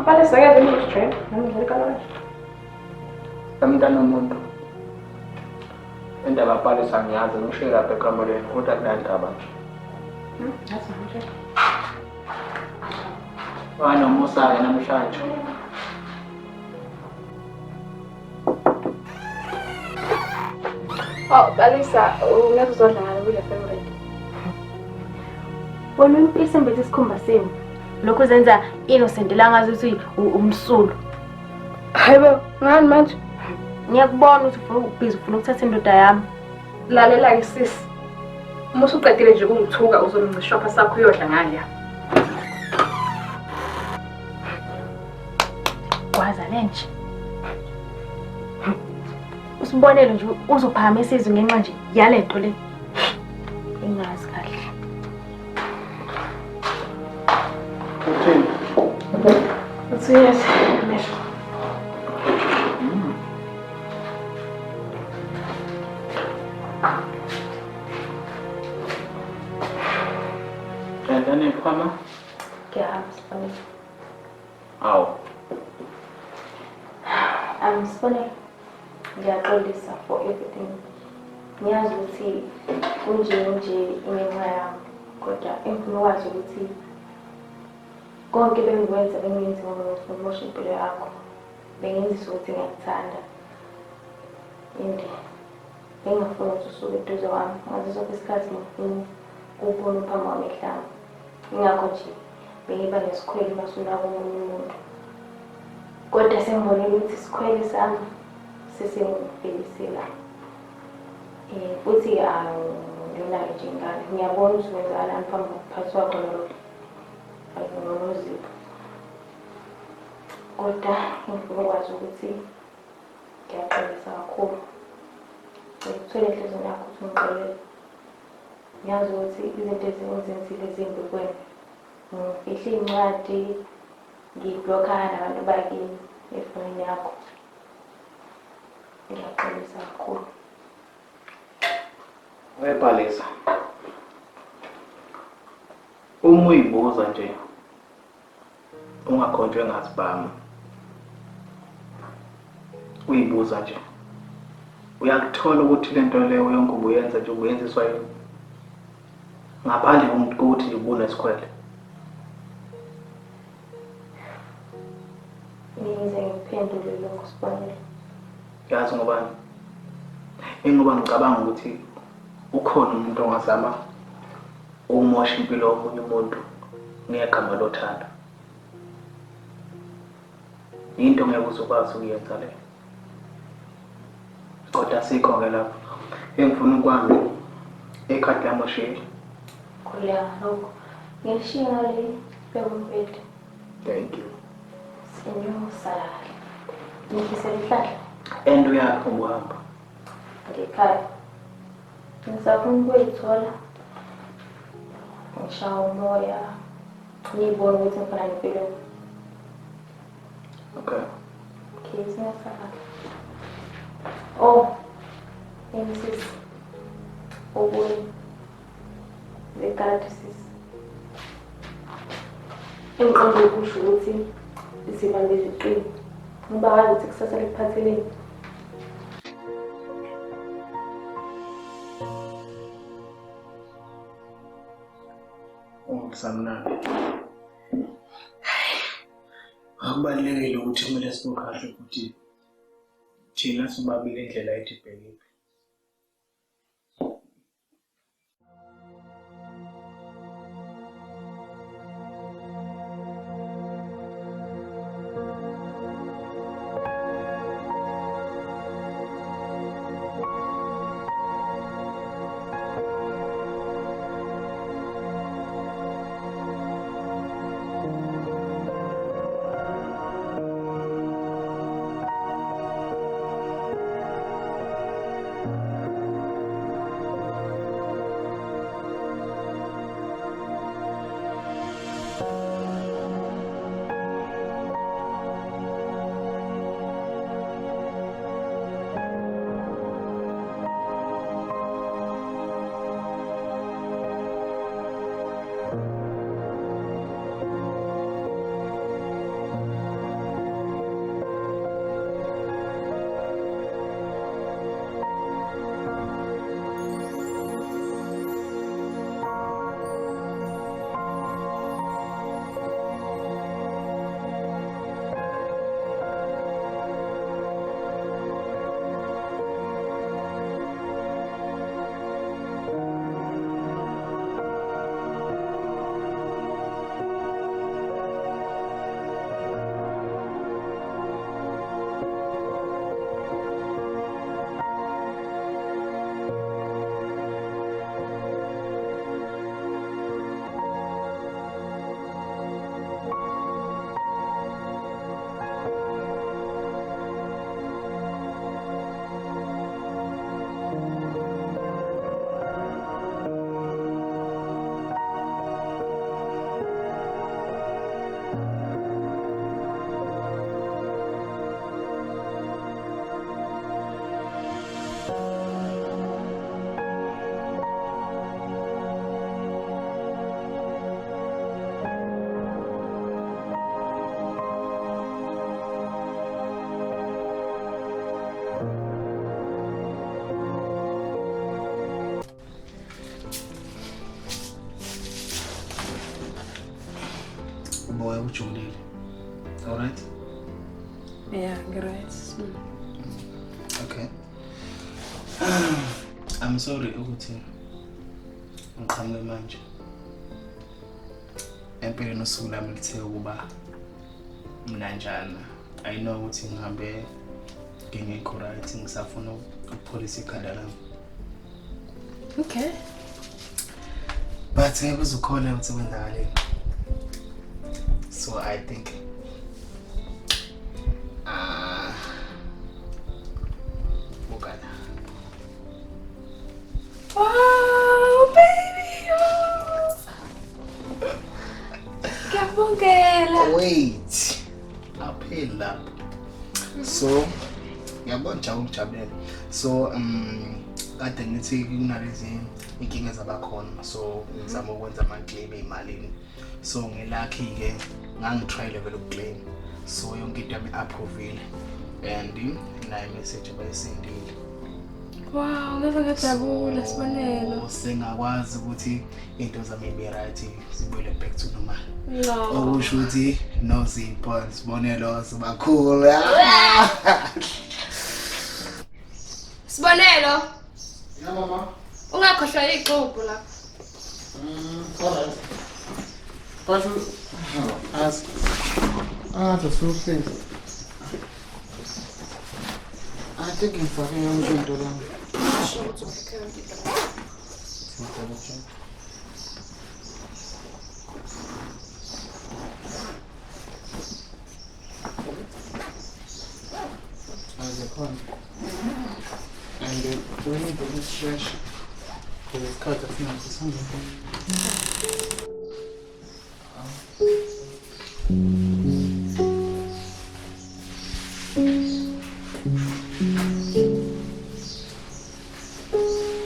Pale sake ni straight. Nangizeka la. Umntana umuntu. Indaba pale sangiyazi ngisho lapha ekamereni kodwa kunandaba nje. That's not it. Wena musa namhlanje. Oh, Balisa, unazozodlala kule favorite. Wona impisi mbethe isikhumba senu. Lokho zenza innocent langazi ukuthi umsulu. Hayibo, ngani manje? Ngiyakubona ukuthi ufuna ukubhiza ufuna ukuthatha indoda yami. Lalela ke sisi. Uma usuqedile nje ukungithuka uzolungishopha sakho uyodla ngale. Kwaza lenje. Usibonele nje uzophakamisa izwi ngenxa nje yale nto le. Ingazi kahle. Uthini? Uthiyes, mesho. Ndani phama? Ngiyahamba sibonele. Awu. Sibonele. Ngiyaxolisa for everything. Ngiyazi ukuthi kunje ingenxa yami. Kodwa engifuna ukwazi ukuthi konke bengikwenza bengenzi ngoba ngifuna ukusho impilo yakho. Bengenzisa ukuthi ngiyakuthanda. Bengingafuni ukuthi usuke eduze kwami. Ngazi sonke isikhathi ngifuna ukubona uphambi wami ehlanga. Ingakho nje bengiba nesikhwele masuna komunye umuntu. Kodwa sengibonile ukuthi isikhwele sami sesengifilisela. Futhi ngiyonayo nje ingane. Ngiyabona ukuthi wenzakalani phambi kophathi wakho Isipho. Kodwa ngifuna ukwazi ukuthi ngiyaxolisa kakhulu. Ngikuthole enhlizweni yakho ukuthi ungixolele. Ngiyazi ukuthi izinto ezenzile ezimbi kuwena. Ngifihla incwadi, ngiblokhana nabantu bakini efonini yakho. Ngiyaxolisa kakhulu. Webhalisa. Uma uyibuza nje ungakhonjwe ngathi bami. Uyibuza nje. Uyakuthola ukuthi lento leyo yonke ubuyenza nje ubuyenziswa yini. Ngaphandle kokuthi nje ubone isikhwele. Ngize ngiphendule lokho Sibonile. Yazi ngobani? Ngoba ngicabanga ukuthi ukhona umuntu ongazama umosha impilo yomunye umuntu ngegama lothando. Into ngeke uzokwazi ukuyenza le. Kodwa sikho ke lapho. Engifuna ukwazi ekhadi lamashiya. Khuleka lokho. Ngishiya le bekumphethe. Thank you. Senyusa. Ngikisela ihlahla. Endo yakho uhamba. Ngekhaya. Ngisafuna ukuyithola. Ngishawa umoya. Ngibona ukuthi ngifana nempilo. Okay. Ngisafuna. Oh. Mrs. Oboy. The galaxies. Engqondo ukusho ukuthi isibambe iziqini. Ngoba wazi ukuthi kusasa likuphatheleni. Samnandi. Akubalulekile ukuthi kumele sibukahle ukuthi thina sobabili indlela ethi ibhekile. ngizwa ujulile. All right? Yeah, right. Okay. I'm sorry ukuthi ngiqhamuke manje. Empeleni usuku lami lithe ukuba mnanjana. I know ukuthi ngihambe ngingekho right ngisafuna ukupholisa ikhanda lami. Okay. But kuzokhona ukuthi kwenzakaleni. So I think Bukala. Wow, baby. Ngiyabongela. Wait. Aphela. So ngiyabona nje ukujabulela. So kade ngithi kunalezi inkinga zabakhona. So ngizama ukwenza ama-claim ezimalini. So ngilucky ke ngangitry level ukuclaim. So yonke into yami approvile and nayo message bayisendile. Wow, ngeze ngajabula Sibonelo. Sengakwazi ukuthi into zami ibe right zibuyele back to normal. No. Okusho ukuthi no Isipho Sibonelo sibakhulu. Sibonelo. Yeah mama. Ungakhohlwa iqoqo lapha. Alright. But as that's so things. I think in fact I'm going to learn. As a con. And we need to stretch for the cut of now to something.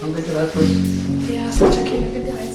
I'm going to that one. Yeah, such a kid.